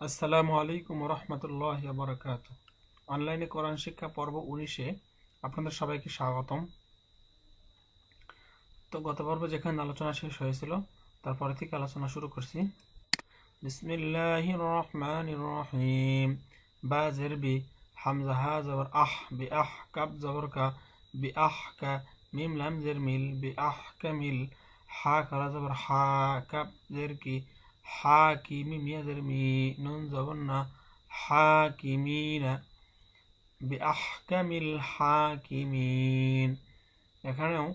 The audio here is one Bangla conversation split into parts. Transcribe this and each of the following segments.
আসসালামু আলাইকুম রহমতুল্লাহ বারাকাত। অনলাইনে কোরআন শিক্ষা পর্ব 19-এ আপনাদের সবাইকে স্বাগতম। তো গত পর্বে যেখানে আলোচনা শেষ হয়েছিল তারপরে থেকে আলোচনা শুরু করছি। বিসমিল্লাহির রহমানির রহিম। বা জের বি, হামজা হা জবর আহ, বি আহ, কাব জবর কা, বি আহ কা, মিম লাম জের মিল, বি আহ কা মিল, হা খারা জবর হা, কাব জের কি, হা কি, মিম ইয়া জের মি, নুন জবর না, হাকিমিনা, বি আহকামিল হাকিমিন। এখানেও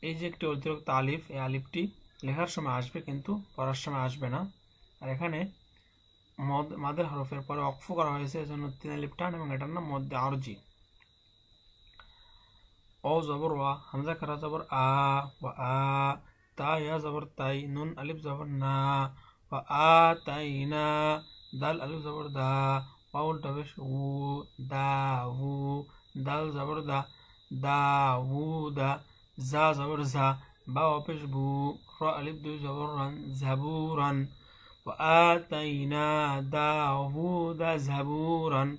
এই যে একটি অতিরিক্ত আলিফ, এই আলিফটি লেখার সময় আসবে কিন্তু পড়ার সময় আসবে না। আর এখানে মাদের হরফের পরে অক্ফ করা হয়েছে, এজন্য 3 আলিফ টান এবং এটার নাম মধ্যে আরজি। ও জবর ওয়া, হামজা খারা জবর আ, ওয়া আ, তা ইয়া জবর তাই, নুন আলিফ জবর না, ওয়া আ তাই না, দাল আলিফ জবর দা, ওয়াউল টবেশ উ, দা উ, দাল জবর দা, দা উ দা, জা জবর জা, বা অপেশ বু, র আলিফ দুই জবর রান, জাবুরান, ওয়া আ তাই না দা উ দা জাবুরান।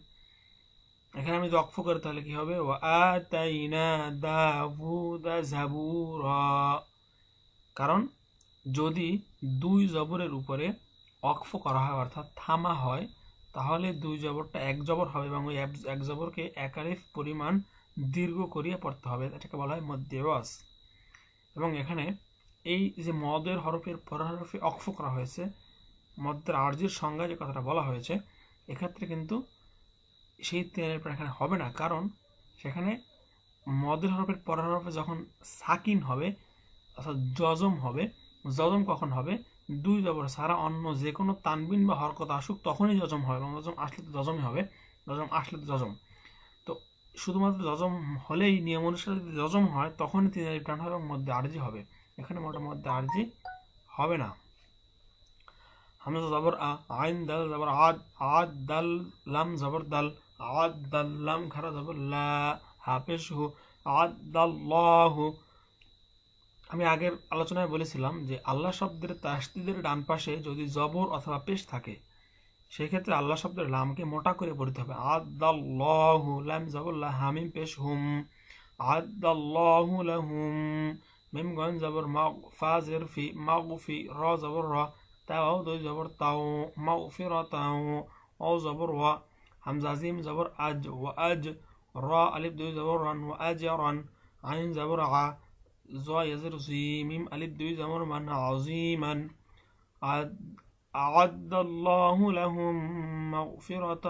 এখানে আমি যদি অক্ফ করি তাহলে কি হবে? ওয়া আতাইনা দাউদা জাবুরা। কারণ যদি দুই জবরের উপরে অক্ফ করা হয় অর্থাৎ থামা হয় তাহলে দুই জবরটা এক জবর হবে এবং ওই এক জবরকে এক আলিফ পরিমাণ দীর্ঘ করিয়ে পড়তে হবে, এটাকে বলা হয় মদ্দে ওয়াজ। এবং এখানে এই যে মদের হরফের পরের হরফে অক্ফ করা হয়েছে, মদ্দের আরজির সংজ্ঞায় যে কথাটা বলা হয়েছে, এক্ষেত্রে কিন্তু সেই 3 আলিফ এখানে হবে না, কারণ সেখানে মদের হরফের পরের হরফে যখন সাকিন হবে অর্থাৎ জজম হবে। জজম কখন হবে? দুই জবর ছাড়া অন্য যে কোনো তানবিন বা হরকত আসুক তখনই জজম হবে, এবং জজম আসলে তো জজমই হবে, জজম আসলে তো জজম। তো শুধুমাত্র জজম হলেই নিয়ম অনুসারে যদি জজম হয় তখনই 3 আলিফ টান হবে এবং মধ্যে আরজি হবে। এখানে মধ্যে আরজি হবে না। হামজা জবর আ, আইন দাল জবর আদ, আদ দাল লাম জবর দাল, আদ দাল লাম খারা জবর লা, হাফেজ হু, আদ দাল্লাহু। আমি আগের আলোচনায় বলেছিলাম যে আল্লাহ শব্দের তাসদিদের ডান পাশে যদি জবর অথবা পেশ থাকে সেক্ষেত্রে আল্লাহ শব্দের লামকে মোটা করে পড়তে হবে। আদাল্লাহু, লাম জবর লা, হামিম পেশ হুম, আদাল্লাহু লাহুম, মিম গন জবর মা, ফা জের ফি, মাগফি, র জবর র, তাও দুই জবর তাও, মাগফিরাতাও, ও জবর ওয়া, হামজা জিম জবর আজ, ওয়া আজ, র আলিফ দুই জবর রান, ওয়া আজরান, আইন জবর আ, জ ইয়াজের জি, মিম আলিফ দুই জবর মান, আজিমান, أعد الله لهم مغفرة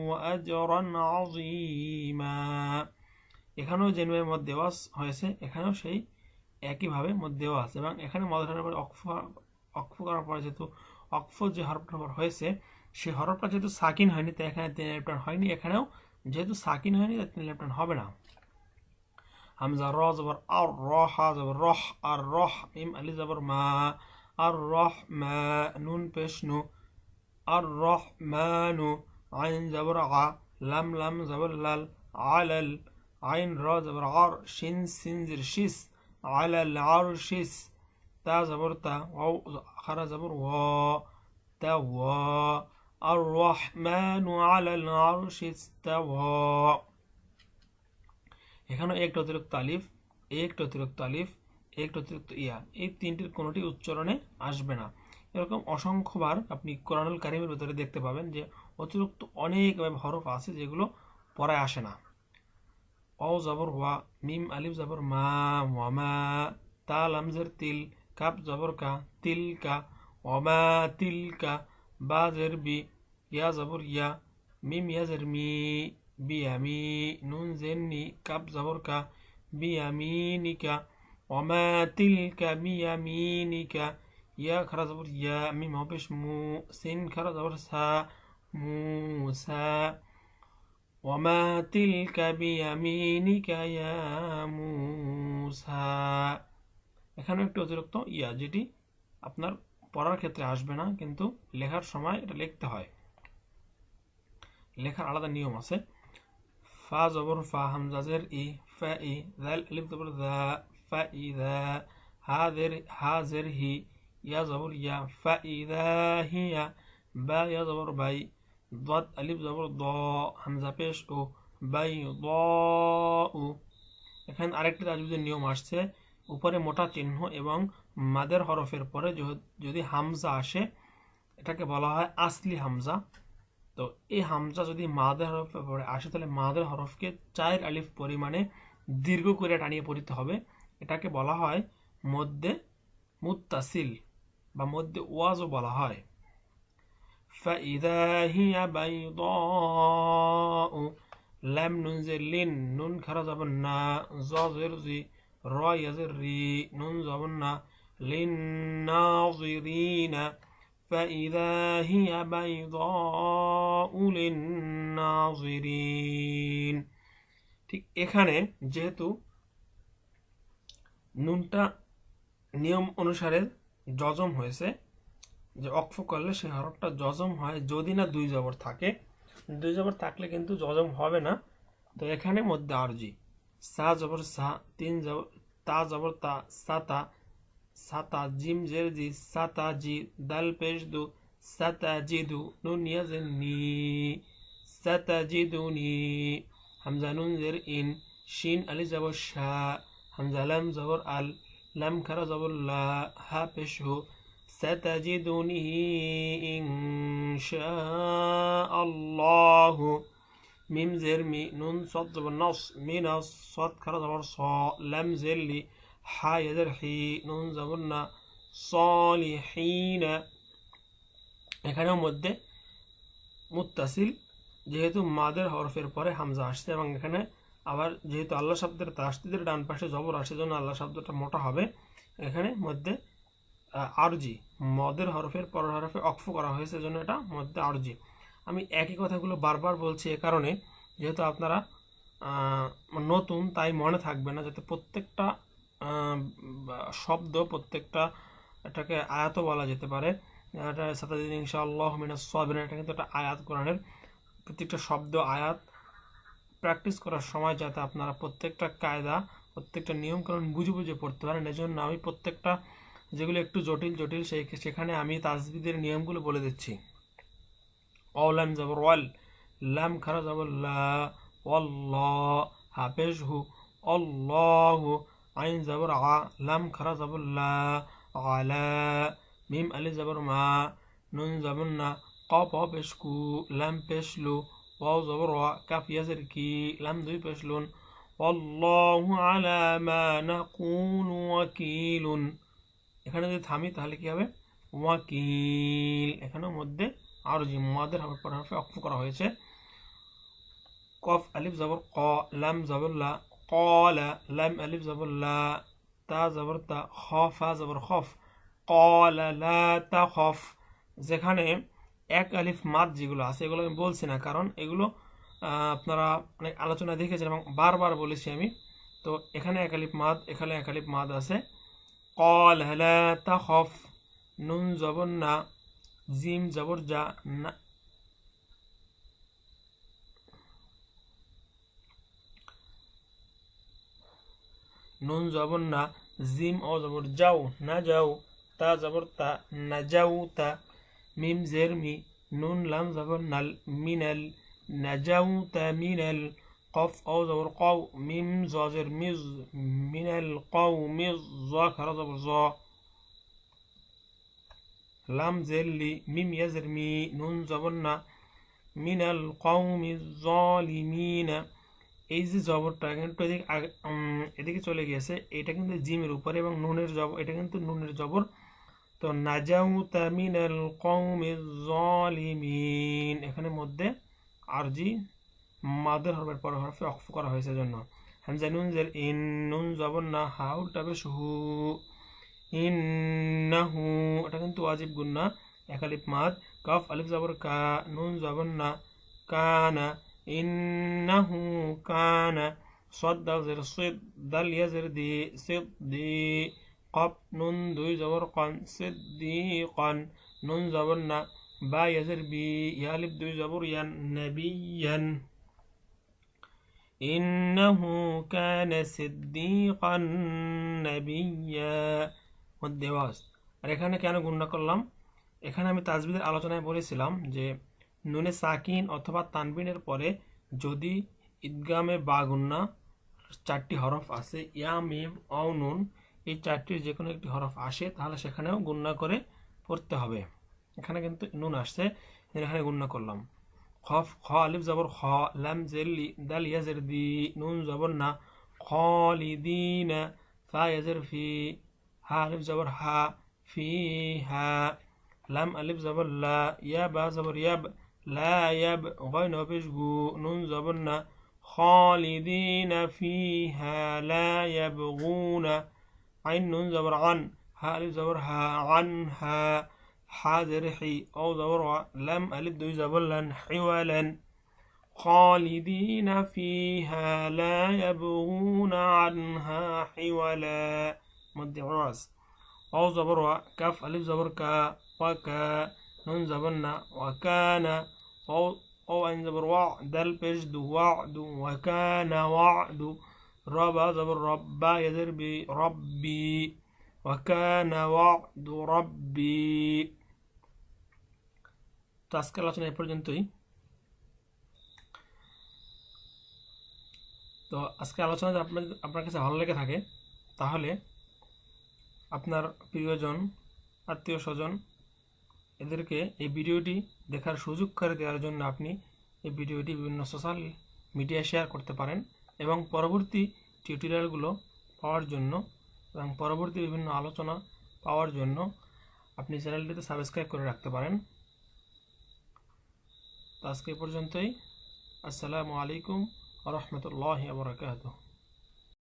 وأجرا عظيما। এখানেও যেভাবে মধ্যে ওয়াজ হয়েছে এখানেও সেই একইভাবে মধ্যে ওয়াজ, এবং এখানে মধ্যের পরে অক্ফ করার পরে যেহেতু অক্ফ যে হরফটার পর হয়েছে সেই হরফটা যেহেতু সাকিন হয়নি তাই এখানে 3 আলিফ টান হয়নি, এখানেও যেহেতু সাকিন হয়নি তাই 3 আলিফ টান হবে না। হামজা র জবর আর, র হা জবর রহ, আর রহ, মিম আলি জবর মা, আর রহ মা, নুন পেশ নু, আর রহ মানু, আইন জবর আ, লাম লাম জবর লাল, আলাল, আইন র জবর আর, শিন সিন জির শিস, আলাল আর শিস, তা জবর তা, ওয়াও খারা জবর ওয়া, তা ওয়া, আর রহমানু আলাল আরশি ইস্তাওয়া। এখানেও একটা অতিরিক্ত আলিফ, একটা অতিরিক্ত আলিফ, একটা অতিরিক্ত ইয়া, এই তিনটির কোনোটি উচ্চারণে আসবে না। এরকম অসংখ্যবার আপনি কোরআনুল কারিমের ভিতরে দেখতে পাবেন যে অতিরিক্ত অনেক হরফ আছে যেগুলো পড়ায় আসে না। অ জবর ওয়া, মিম আলিফ জবর মা, ওয়ামা, তা লামজের তিল, কাপ জবর কা, তিল কা, ওয়ামা তিল কা, বা জের বি, ইয়া জবর ইয়া, মিম ইয়া জের মি, বিয়ামি, নুন জেননি, কাপ জবর কা, বিয়ামিনিকা, ওয়ামা তিল কা বিয়ামিনিকা, ইয়া খারা জবর ইয়া, মিম হবেশ মু, সিন খারা জবর সা, মুসা, ওয়ামা তিলকা বিয়ামিনিকা ইয়া মুসা। এখানেও একটু অতিরিক্ত ইয়া যেটি আপনার পড়ার ক্ষেত্রে আসবে না কিন্তু লেখার সময় এটা লিখতে হয়, লেখার আলাদা নিয়ম আছে। ফা জবর ফা, হামজাজের ই, ফা ই, জাল আলিফ জবর দা, ফা ই দা, হা জের হি, ইয়া জবর ইয়া, ফা ই দা হিয়া, বা ইয়া জবর বাই, দাদ আলিফ জবর দ, হামজা পেশ ও, বাই দ উ। এখানে আরেকটি তাজবিদের নিয়ম আসছে, উপরে মোটা চিহ্ন এবং মাদের হরফের পরে যদি হামজা আসে এটাকে বলা হয় আসলি হামজা। তো এই হামজা যদি মাদের হরফের পরে আসে তাহলে মাদের হরফকে 4 আলিফ পরিমাণে দীর্ঘ করে টানিয়ে পড়তে হবে। এটাকে বলা হয় মধ্যে মুত্তাসিল বা মধ্যে ওয়াজও বলা হয়। فإذا هي بيضاء لم ننزل لن نون خرج بنا زازر زي را يزر ري نون زبنا للناظرين فإذا هي بيضاء للناظرين। ঠিক এখানে যেহেতু নুনটা নিয়ম অনুসারে জজম হয়েছে, যে অক্ফ করলে সেই হরফটা জজম হয় যদি না দুই জবর থাকে, দুই জবর থাকলে কিন্তু জজম হবে না। তো এখানে মধ্যে আরজি, সা জবর সা, তিন জবর, তা জবর তা, সাতা, সাতা, জিম জের জি, সাতা জি, দাল পেশ দু, সাতা জিদু, নুন ইয়াজের নি, সাতা জিদু নি, হামজা নুন জের ইন, শিন আলি জবর শা, হামজা লাম জবর আল, লাম খারা জবর লা, হা পেশ হু, ستجدني إن شاء الله، ميم زر مي، نون صد بالنص، من الصد كرا زبر صا، لم زر لي، حا يزر حي، نون زبرنا صالحين। এখানেও মধ্যে মুত্তাসিল, যেহেতু মাদের হরফের পরে হামজা আসছে এবং এখানে আবার যেহেতু আল্লাহ শব্দের তাসদিদের ডান পাশে জবর আসে জন্য আল্লাহ শব্দটা মোটা হবে। এখানে মধ্যে আরজি, মদের হরফের পরের হরফে অক্ফ করা হয়েছে জন্য এটা মধ্যে আরজি। আমি একই কথাগুলো বারবার বলছি এ কারণে, যেহেতু আপনারা নতুন তাই মনে থাকবে না, যাতে প্রত্যেকটা শব্দ প্রত্যেকটা এটাকে আয়াতও বলা যেতে পারে। এটা সাতাদিন ইনশাআল্লাহ মিনাস সাবিরিন, এটা কিন্তু একটা আয়াত কোরআনের, প্রত্যেকটা শব্দ আয়াত প্র্যাকটিস করার সময় যাতে আপনারা প্রত্যেকটা কায়দা প্রত্যেকটা নিয়মকানুন বুঝে বুঝে পড়তে পারেন, এজন্য আমি প্রত্যেকটা যেগুলো একটু জটিল জটিল সেখানে আমি তাজবিদের নিয়মগুলো বলে দিচ্ছি। অলাম জবর ওয়াল, লাম খারা জবর লা, ওয়াল্লাহ, হাফেজ হু, অল্লাহু, আইন জবর আ, লাম খারা জবর লা, আলা, মিম আলি জবর মা, নুন জবর না, কফ পেশ কু, লাম পেশ লু, ওয়াও জবর ওয়া, কাফ ইয়াজের কি, লাম দুই পেশ লুন, ওয়াল্লাহু আলা মা নাকুলু ওয়াকিলুন। এখানে যদি থামি তাহলে কি হবে ওয়াকিল। এখানেও মধ্যে আরজি, মাদের হরফে অক্ফ করা হয়েছে। কফ আলিফ জবর ক, লাম জবর লা, কলা, লাম আলিফ জবর লা, তা জবর তা, খ ফা জবর খফ, কলা লা তাখফ। যেখানে এক আলিফ মাদ যেগুলো আছে এগুলো আমি বলছি না, কারণ এগুলো আপনারা অনেক আলোচনা দেখেছেন এবং বারবার বলেছি আমি। তো এখানে এক আলিফ মাদ, এখানে এক আলিফ মাদ আছে। قال لا تخف، নুন জবর না, জিম জবর যা, নুন জবর না, জিম ও জবর যাও, না যাও, তা জবর তা, না যাও তা, মিম জের মি, নুন লাম জবর নাল, মিনাল, না যাও তা মিনাল, কফ ও জবর কও, মিম জজের মিজ, মিনাল কও মিজ, জ খারা জবর জ, লাম জেরলি, মিম ইয়াজেরমি, নুন জবর না, মিনাল কওমি যালিমিনা। এই যে জবরটা কিন্তু এদিকে চলে গিয়েছে, এটা কিন্তু জিমের উপরে এবং নুনের জবর, এটা কিন্তু নুনের জবর। তো নাজাউতা মিনাল কওমি যালিমিন, এখানে মধ্যে আরজি মাদের হরফের পর হরফে অক্ফ করা হয়েছে জন্য। হামজা নুন জের ইন, নুন জবর না, হাউল টাবে শুহু, ইন্নাহু, এটা কিন্তু ওয়াজিব গুন্না, এক আলিফ মাদ, কাফ আলিফ জবর কা, নুন জবর না, কানা, ইন্নাহু কানা, صاد দাল জের সিদ, দাল ইয়া জের দি, সিদ দি, কফ নুন দুই জবর কন, সিদ্দিকান, নুন জবর না, বা ইয়া জের বি, ইয়া আলিফ দুই জবর ইয়ান, নাবিয়ান, ইন্নাহু কানা সিদ্দিকান নাবিয়্যা, মধ্যে ওয়াজ। আর এখানে কেন গুণনা করলাম, এখানে আমি তাজবিদের আলোচনায় বলেছিলাম যে নুনে সাকিন অথবা তানবিনের পরে যদি ইদগামে বা গুন্না 4টি হরফ আছে, ইয়া মিম অ নুন, এই 4টির যে কোনো একটি হরফ আসে তাহলে সেখানেও গুন্না করে পড়তে হবে। এখানে কিন্তু নুন আসছে, এখানে গুন্না করলাম। খফ খ আলিফ জবর খ, লাম জেলি দাল ইয়াজের দি, নুন জবর না, খালিদিনা, ফা ইয়াজের ফি, হা আলিফ জবর হা, ফি হা, লাম আলিফ জবর লা, ইয়া বা জবর ইয়াব, লা ইয়াব, গয়ন পেশ গু, নুন জবর না, খালিদিনা ফিহা লা ইয়াবগুনা, আইন নুন জবর আন, হা আলিফ জবর হা, আনহা, হা জের হি, ও জবর ওয়া, লাম আলিফ দুই জবর লান, হিওয়ালান, খালিদিনা ফিহা লা ইয়াবগুনা আনহা হিওয়ালা, মধ্যে ওয়াজ, ও জবর ওয়া, কাফ আলিফ জবর কা, ওয়াকা, নুন জবর না, ওয়াকানা, ও আইন জবর ওয়া, দাল পেশ দু, ওয়াদু, ওয়াকানা ওয়াদু, রবা জবর রব্বা, ইয়াজের বি, রব্বি, ওয়াকানা ওয়াদু রব্বি। তো আজকের আলোচনা এ পর্যন্তই। তো আজকের আলোচনা যদি আপনার কাছে ভালো লেগে থাকে তাহলে আপনার প্রিয়জন, আত্মীয় স্বজন এদেরকে এই ভিডিওটি দেখার সুযোগ করে দেওয়ার জন্য আপনি এই ভিডিওটি বিভিন্ন সোশ্যাল মিডিয়ায় শেয়ার করতে পারেন এবং পরবর্তী টিউটোরিয়ালগুলো পাওয়ার জন্য এবং পরবর্তী বিভিন্ন আলোচনা পাওয়ার জন্য আপনি চ্যানেলটিতে সাবস্ক্রাইব করে রাখতে পারেন। তো আজকে পর্যন্তই। আসসালামু আলাইকুম ওয়া রাহমাতুল্লাহি ওয়া বারাকাতুহু।